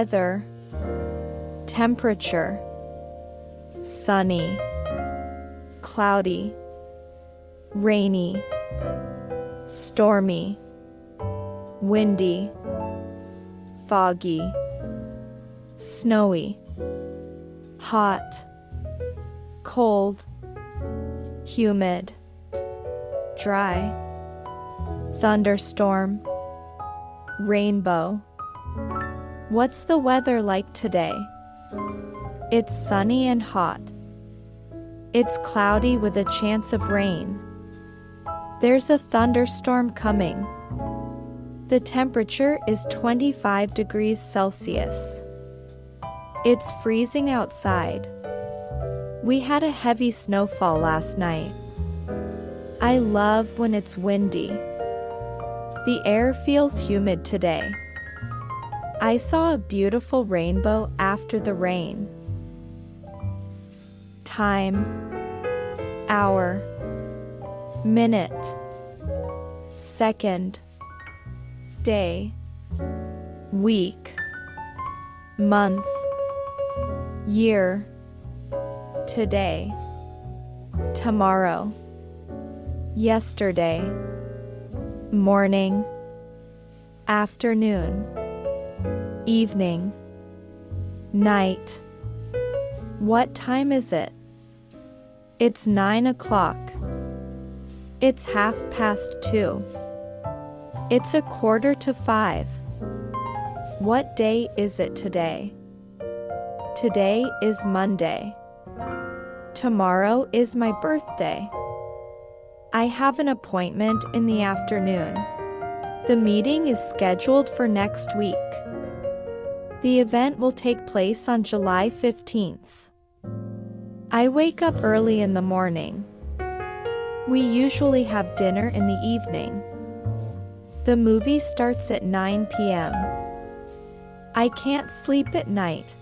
weather, temperature, sunny, cloudy, rainy, stormy, windy, foggy, snowy, hot, cold, humid, dry, thunderstorm, rainbow. What's the weather like today? It's sunny and hot. It's cloudy with a chance of rain. There's a thunderstorm coming. The temperature is 25 degrees Celsius. It's freezing outside. We had a heavy snowfall last night. I love when it's windy. The air feels humid today. I saw a beautiful rainbow after the rain. Time, hour, minute, second, day, week, month, year, today, tomorrow, yesterday, morning, afternoon, evening, night. What time is it? It's 9 o'clock. It's 2:30. It's 4:45. What day is it today? Today is Monday. Tomorrow is my birthday. I have an appointment in the afternoon. The meeting is scheduled for next week. The event will take place on July 15th. I wake up early in the morning. We usually have dinner in the evening. The movie starts at 9 p.m. I can't sleep at night.